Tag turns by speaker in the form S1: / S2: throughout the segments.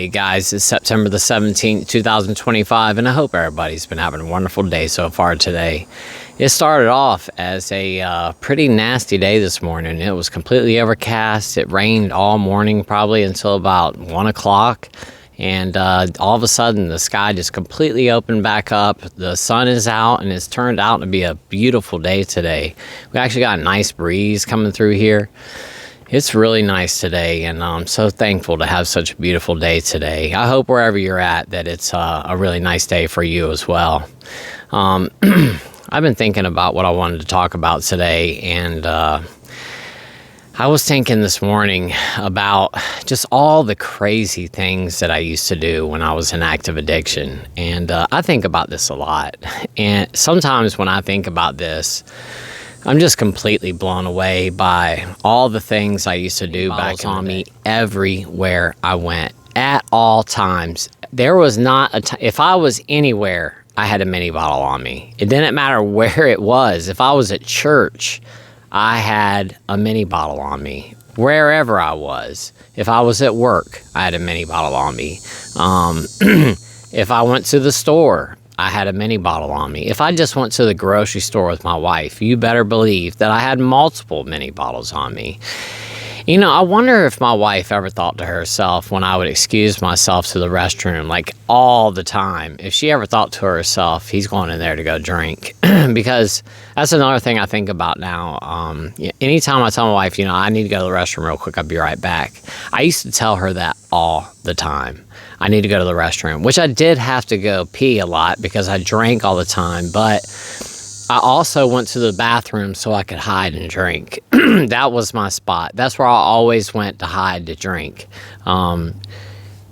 S1: Hey guys, it's September the 17th, 2025, and I hope everybody's been having a wonderful day so far today. It started off as a pretty nasty day this morning. It was completely overcast. It rained all morning, probably until about 1 o'clock. And all of a sudden, the sky just completely opened back up. The sun is out, and it's turned out to be a beautiful day today. We actually got a nice breeze coming through here. It's really nice today, and I'm so thankful to have such a beautiful day today. I hope wherever you're at that it's a really nice day for you as well. I've been thinking about what I wanted to talk about today, and I was thinking this morning about just all the crazy things that I used to do when I was in active addiction, and I think about this a lot. And sometimes when I think about this, I'm just completely blown away by all the things I used to do back on me everywhere I went at all times. There was not a if I was anywhere, I had a mini bottle on me. It didn't matter where it was. If I was at church, I had a mini bottle on me. Wherever I was. If I was at work, I had a mini bottle on me. If I went to the store, I had a mini bottle on me. If I just went to the grocery store with my wife, you better believe that I had multiple mini bottles on me. You know, I wonder if my wife ever thought to herself when I would excuse myself to the restroom, like all the time, if she ever thought to herself, he's going in there to go drink. Because that's another thing I think about now. Anytime I tell my wife, I need to go to the restroom real quick, I'll be right back. I used to tell her that all the time. I need to go to the restroom, which I did have to go pee a lot because I drank all the time, but I also went to the bathroom so I could hide and drink. That was my spot. That's where I always went to hide to drink.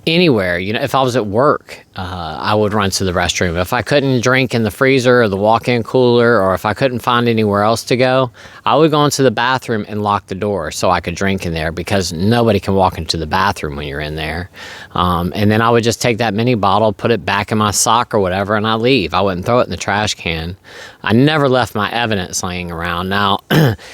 S1: Anywhere, if I was at work, I would run to the restroom. If I couldn't drink in the freezer or the walk-in cooler, or if I couldn't find anywhere else to go, I would go into the bathroom and lock the door so I could drink in there, because nobody can walk into the bathroom when you're in there. And then I would just take that mini bottle, put it back in my sock or whatever, and I leave. I wouldn't throw it in the trash can. I never left my evidence laying around. Now,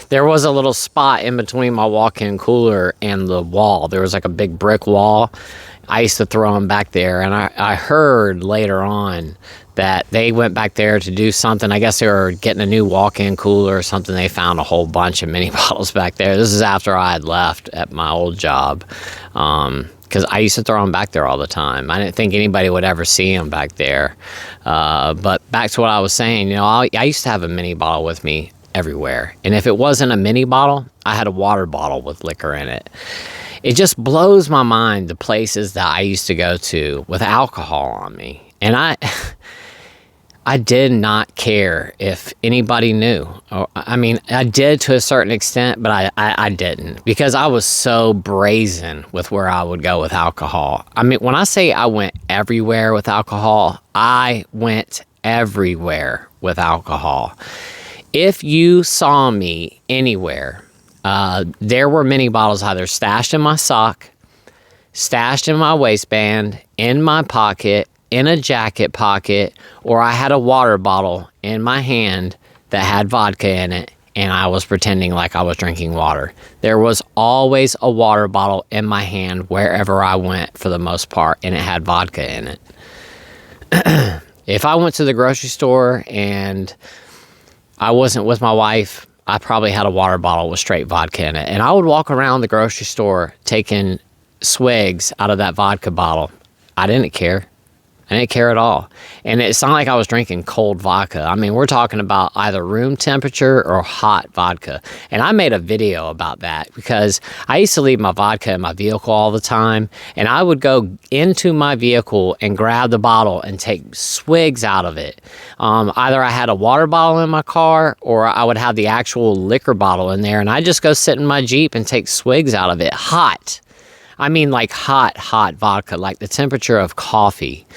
S1: there was a little spot in between my walk-in cooler and the wall. There was like a big brick wall. I used to throw them back there, and I heard later on that they went back there to do something. I guess they were getting a new walk-in cooler or something. They found a whole bunch of mini bottles back there. This is after I had left at my old job, because I used to throw them back there all the time. I didn't think anybody would ever see them back there. But back to what I was saying, I used to have a mini bottle with me everywhere. And if it wasn't a mini bottle, I had a water bottle with liquor in it. It just blows my mind the places that I used to go to with alcohol on me. And I did not care if anybody knew. I did to a certain extent, but I didn't, because I was so brazen with where I would go with alcohol. When I say I went everywhere with alcohol, I went everywhere with alcohol. If you saw me anywhere, there were mini bottles either stashed in my sock, stashed in my waistband, in my pocket, in a jacket pocket, or I had a water bottle in my hand that had vodka in it, and I was pretending like I was drinking water. There was always a water bottle in my hand wherever I went for the most part, and it had vodka in it. If I went to the grocery store and I wasn't with my wife, I probably had a water bottle with straight vodka in it. And I would walk around the grocery store taking swigs out of that vodka bottle. I didn't care. I didn't care at all. And it's not like I was drinking cold vodka. We're talking about either room temperature or hot vodka. And I made a video about that because I used to leave my vodka in my vehicle all the time. And I would go into my vehicle and grab the bottle and take swigs out of it. Either I had a water bottle in my car, or I would have the actual liquor bottle in there. And I'd just go sit in my Jeep and take swigs out of it. Hot. Like hot vodka, like the temperature of coffee.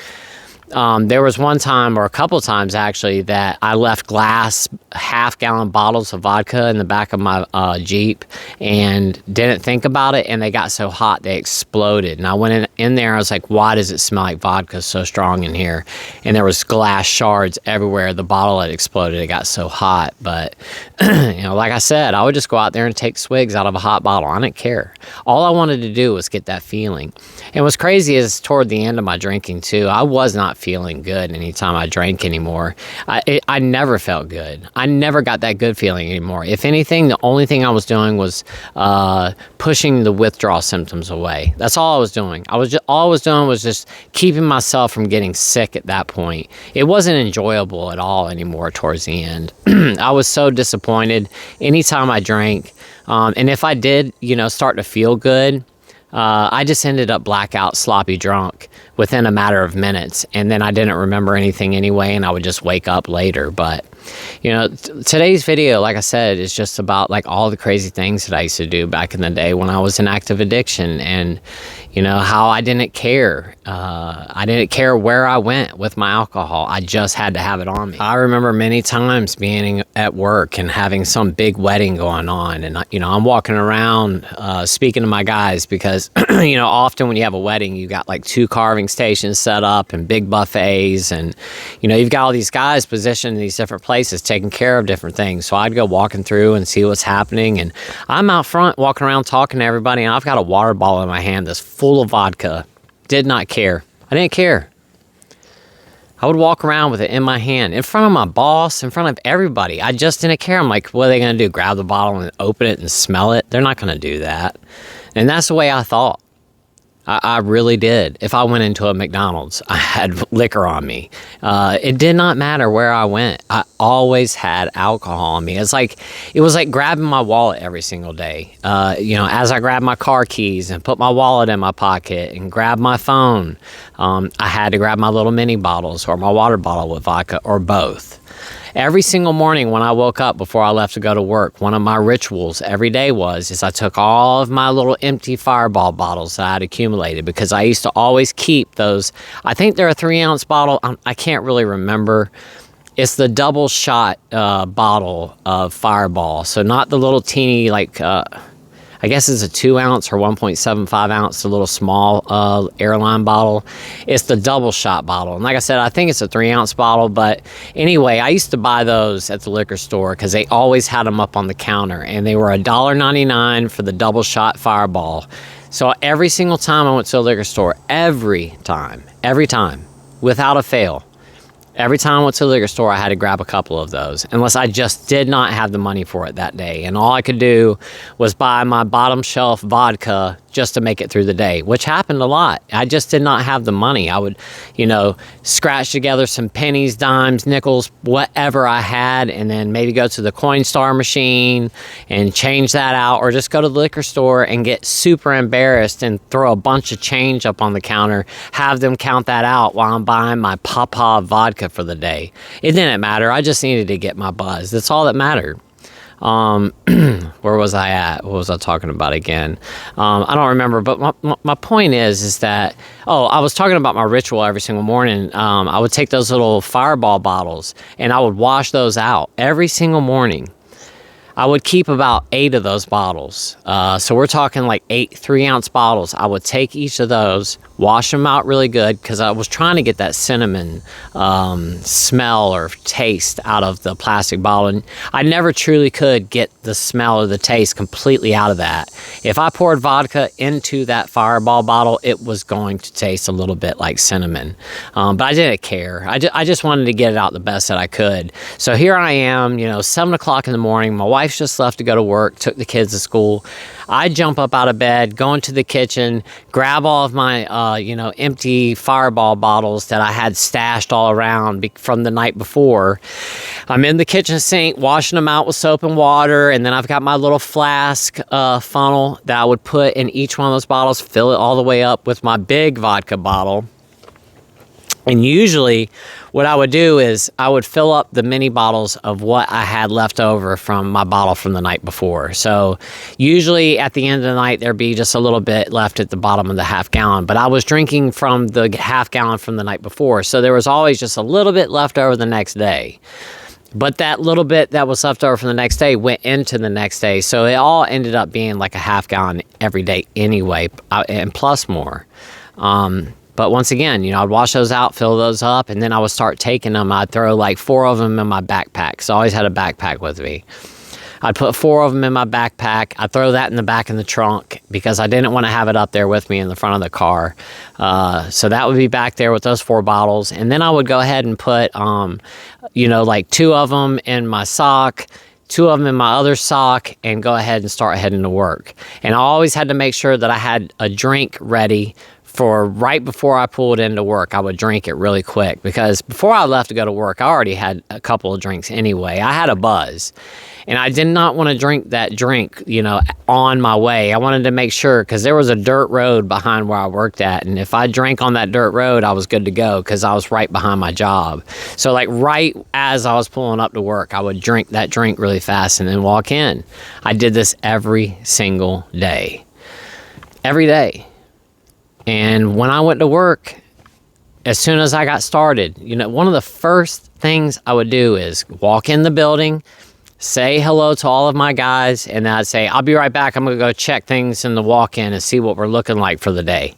S1: There was one time, or a couple times actually, that I left glass half-gallon bottles of vodka in the back of my Jeep and didn't think about it, and they got so hot they exploded. And I went in there, I was like, why does it smell like vodka so strong in here? And there was glass shards everywhere. The bottle had exploded. It got so hot. But, like I said, I would just go out there and take swigs out of a hot bottle. I didn't care. All I wanted to do was get that feeling. And what's crazy is toward the end of my drinking, too, I was not feeling good anytime I drank anymore. I never felt good. I never got that good feeling anymore. If anything, the only thing I was doing was pushing the withdrawal symptoms away. That's all I was doing. All I was doing was just keeping myself from getting sick at that point. It wasn't enjoyable at all anymore towards the end. I was so disappointed anytime I drank. And if I did, start to feel good, I just ended up blackout, sloppy drunk within a matter of minutes. And then I didn't remember anything anyway, and I would just wake up later. But, today's video, like I said, is just about like all the crazy things that I used to do back in the day when I was in active addiction, and, how I didn't care. I didn't care where I went with my alcohol. I just had to have it on me. I remember many times being at work and having some big wedding going on. And, I'm walking around speaking to my guys because, often when you have a wedding, you got like 2 carving stations set up and big buffets. And, you've got all these guys positioned in these different places taking care of different things. So I'd go walking through and see what's happening. And I'm out front walking around talking to everybody. And I've got a water bottle in my hand that's full of vodka. Did not care. I didn't care. I would walk around with it in my hand, in front of my boss, in front of everybody. I just didn't care. I'm like, what are they going to do? Grab the bottle and open it and smell it? They're not going to do that. And that's the way I thought. I really did. If I went into a McDonald's, I had liquor on me. It did not matter where I went. I always had alcohol on me. It was like grabbing my wallet every single day. As I grabbed my car keys and put my wallet in my pocket and grabbed my phone, I had to grab my little mini bottles or my water bottle with vodka or both. Every single morning when I woke up before I left to go to work, one of my rituals every day is I took all of my little empty Fireball bottles that I had accumulated, because I used to always keep those. I think they're a 3-ounce bottle. I can't really remember. It's the double shot bottle of Fireball. So not the little teeny, I guess it's a 2-ounce or 1.75 ounce, the little small airline bottle. It's the double shot bottle. And like I said, I think it's a 3-ounce bottle. But anyway, I used to buy those at the liquor store because they always had them up on the counter. And they were $1.99 for the double shot Fireball. So every single time I went to a liquor store, every time, without a fail, every time I went to the liquor store, I had to grab a couple of those, unless I just did not have the money for it that day. And all I could do was buy my bottom shelf vodka just to make it through the day, which happened a lot. I just did not have the money. I would, scratch together some pennies, dimes, nickels, whatever I had, and then maybe go to the Coinstar machine and change that out, or just go to the liquor store and get super embarrassed and throw a bunch of change up on the counter, have them count that out while I'm buying my Papa vodka for the day. It didn't matter. I just needed to get my buzz. That's all that mattered. Where was I at? What was I talking about again? I don't remember, but my point is that, I was talking about my ritual every single morning. I would take those little Fireball bottles and I would wash those out every single morning. I would keep about 8 of those bottles. So we're talking like 8 3-ounce bottles. I would take each of those, wash them out really good, because I was trying to get that cinnamon smell or taste out of the plastic bottle. And I never truly could get the smell or the taste completely out of that. If I poured vodka into that Fireball bottle, it was going to taste a little bit like cinnamon. But I didn't care. I just wanted to get it out the best that I could. So here I am, 7 o'clock in the morning. My wife's just left to go to work, took the kids to school. I jump up out of bed, go into the kitchen, grab all of my, empty Fireball bottles that I had stashed all around from the night before. I'm in the kitchen sink, washing them out with soap and water, and then I've got my little flask funnel that I would put in each one of those bottles, fill it all the way up with my big vodka bottle. And usually what I would do is I would fill up the mini bottles of what I had left over from my bottle from the night before. So usually at the end of the night, there'd be just a little bit left at the bottom of the half gallon. But I was drinking from the half gallon from the night before. So there was always just a little bit left over the next day. But that little bit that was left over from the next day went into the next day. So it all ended up being like a half gallon every day anyway, and plus more. But once again, I'd wash those out, fill those up, and then I would start taking them. I'd throw like 4 of them in my backpack. So I always had a backpack with me. I'd put 4 of them in my backpack. I'd throw that in the back of the trunk because I didn't want to have it up there with me in the front of the car. So that would be back there with those 4 bottles. And then I would go ahead and put, like 2 of them in my sock, 2 of them in my other sock, and go ahead and start heading to work. And I always had to make sure that I had a drink ready for right before I pulled into work. I would drink it really quick because before I left to go to work, I already had a couple of drinks anyway. I had a buzz, and I did not want to drink that drink, on my way. I wanted to make sure because there was a dirt road behind where I worked at, and if I drank on that dirt road, I was good to go because I was right behind my job. So like right as I was pulling up to work, I would drink that drink really fast and then walk in. I did this every single day. Every day. And when I went to work, as soon as I got started, one of the first things I would do is walk in the building, say hello to all of my guys, and then I'd say, I'll be right back. I'm going to go check things in the walk-in and see what we're looking like for the day.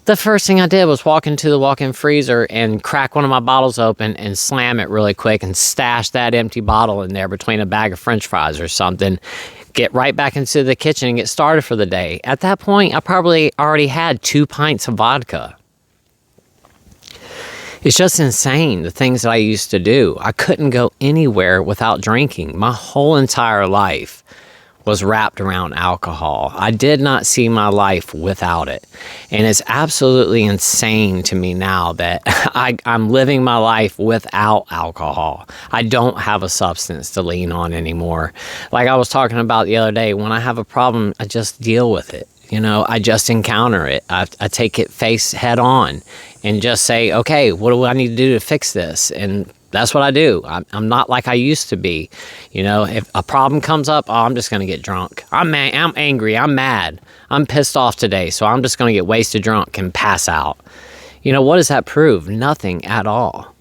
S1: The first thing I did was walk into the walk-in freezer and crack one of my bottles open and slam it really quick and stash that empty bottle in there between a bag of French fries or something. Get right back into the kitchen and get started for the day. At that point, I probably already had 2 pints of vodka. It's just insane, the things that I used to do. I couldn't go anywhere without drinking. My whole entire life was wrapped around alcohol. I did not see my life without it. And it's absolutely insane to me now that I'm living my life without alcohol. I don't have a substance to lean on anymore. Like I was talking about the other day, when I have a problem, I just deal with it. I just encounter it. I take it face head on and just say, okay, what do I need to do to fix this? And that's what I do. I'm not like I used to be. If a problem comes up, I'm just going to get drunk. I'm angry. I'm mad. I'm pissed off today, so I'm just going to get wasted drunk and pass out. What does that prove? Nothing at all.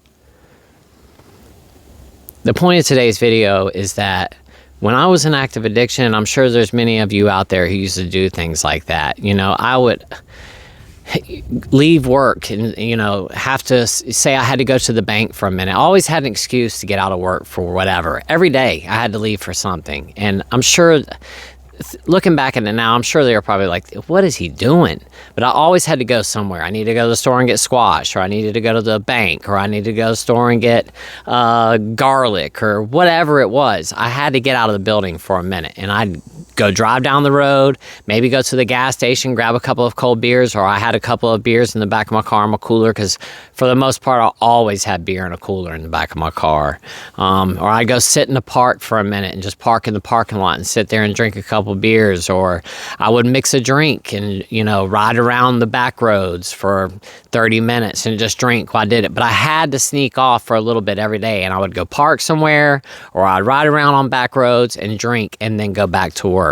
S1: The point of today's video is that when I was in active addiction, I'm sure there's many of you out there who used to do things like that. I would leave work and, have to say I had to go to the bank for a minute. I always had an excuse to get out of work for whatever. Every day I had to leave for something. And I'm sure, looking back at it now, I'm sure they were probably like, what is he doing? But I always had to go somewhere. I needed to go to the store and get squash, or I needed to go to the bank, or I needed to go to the store and get garlic, or whatever it was. I had to get out of the building for a minute, and I'd go drive down the road, maybe go to the gas station, grab a couple of cold beers, or I had a couple of beers in the back of my car in my cooler, because for the most part, I always had beer in a cooler in the back of my car. Or I'd go sit in the park for a minute and just park in the parking lot and sit there and drink a couple beers, or I would mix a drink and, ride around the back roads for 30 minutes and just drink while I did it. But I had to sneak off for a little bit every day, and I would go park somewhere, or I'd ride around on back roads and drink and then go back to work.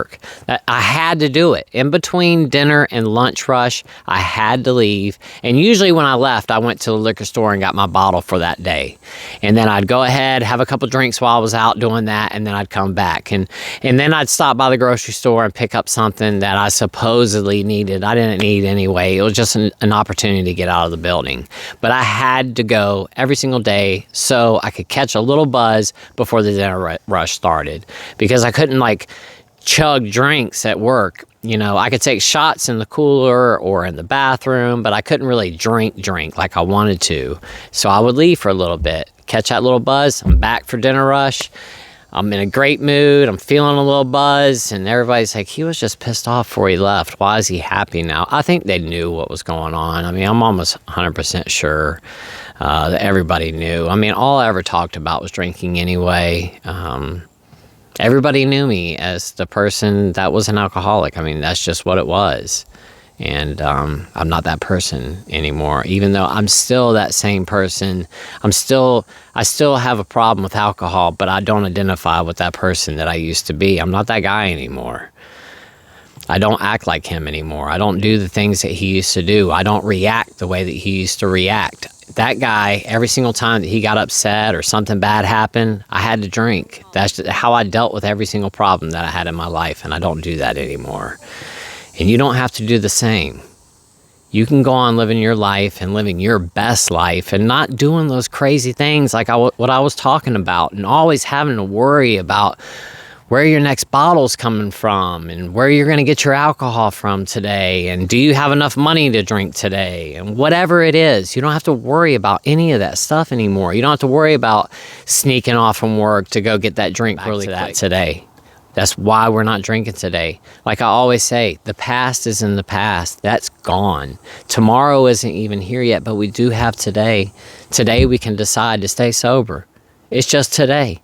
S1: I had to do it. In between dinner and lunch rush, I had to leave. And usually when I left, I went to the liquor store and got my bottle for that day. And then I'd go ahead, have a couple drinks while I was out doing that, and then I'd come back. And then I'd stop by the grocery store and pick up something that I supposedly needed. I didn't need anyway. It was just an opportunity to get out of the building. But I had to go every single day so I could catch a little buzz before the dinner rush started. Because I couldn't chug drinks at work. I could take shots in the cooler or in the bathroom, but I couldn't really drink like I wanted to. So I would leave for a little bit, catch that little buzz. I'm back for dinner rush. I'm in a great mood. I'm feeling a little buzz, and everybody's like, he was just pissed off before he left. Why is he happy now? I think they knew what was going on. I'm almost 100% sure that everybody knew. All I ever talked about was drinking anyway. Everybody knew me as the person that was an alcoholic. That's just what it was. And I'm not that person anymore. Even though I'm still that same person, I still have a problem with alcohol, but I don't identify with that person that I used to be. I'm not that guy anymore. I don't act like him anymore. I don't do the things that he used to do. I don't react the way that he used to react. That guy, every single time that he got upset or something bad happened, I had to drink. That's how I dealt with every single problem that I had in my life, and I don't do that anymore. And you don't have to do the same. You can go on living your life and living your best life and not doing those crazy things like what I was talking about, and always having to worry about where your next bottle's coming from and where you're going to get your alcohol from today, and do you have enough money to drink today, and whatever it is. You don't have to worry about any of that stuff anymore. You don't have to worry about sneaking off from work to go get that drink really quick today. That's why we're not drinking today. Like I always say, the past is in the past. That's gone. Tomorrow isn't even here yet, but we do have today. Today we can decide to stay sober. It's just today.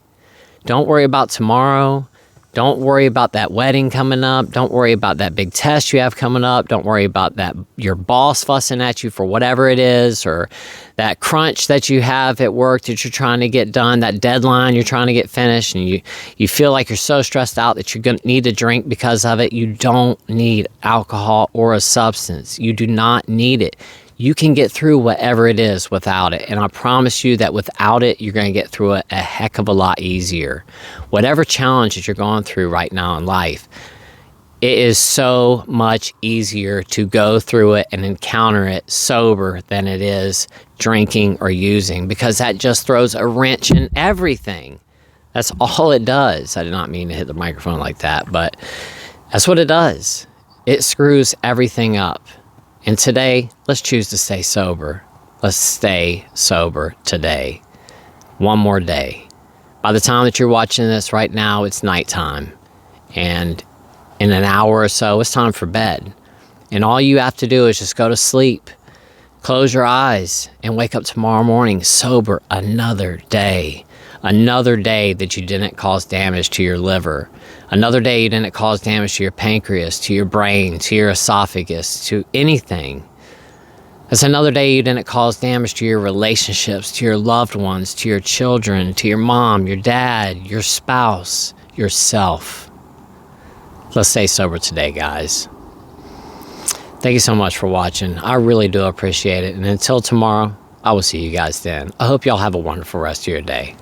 S1: Don't worry about tomorrow. Don't worry about that wedding coming up. Don't worry about that big test you have coming up. Don't worry about that your boss fussing at you for whatever it is, or that crunch that you have at work that you're trying to get done, that deadline you're trying to get finished, and you feel like you're so stressed out that you're going to need to drink because of it. You don't need alcohol or a substance. You do not need it. You can get through whatever it is without it. And I promise you that without it, you're going to get through it a heck of a lot easier. Whatever challenge that you're going through right now in life, it is so much easier to go through it and encounter it sober than it is drinking or using, because that just throws a wrench in everything. That's all it does. I did not mean to hit the microphone like that, but that's what it does. It screws everything up. And today, let's choose to stay sober. Let's stay sober today. One more day. By the time that you're watching this right now, it's nighttime. And in an hour or so, it's time for bed. And all you have to do is just go to sleep. Close your eyes and wake up tomorrow morning sober another day. Another day that you didn't cause damage to your liver. Another day you didn't cause damage to your pancreas, to your brain, to your esophagus, to anything. That's another day you didn't cause damage to your relationships, to your loved ones, to your children, to your mom, your dad, your spouse, yourself. Let's stay sober today, guys. Thank you so much for watching. I really do appreciate it. And until tomorrow, I will see you guys then. I hope y'all have a wonderful rest of your day.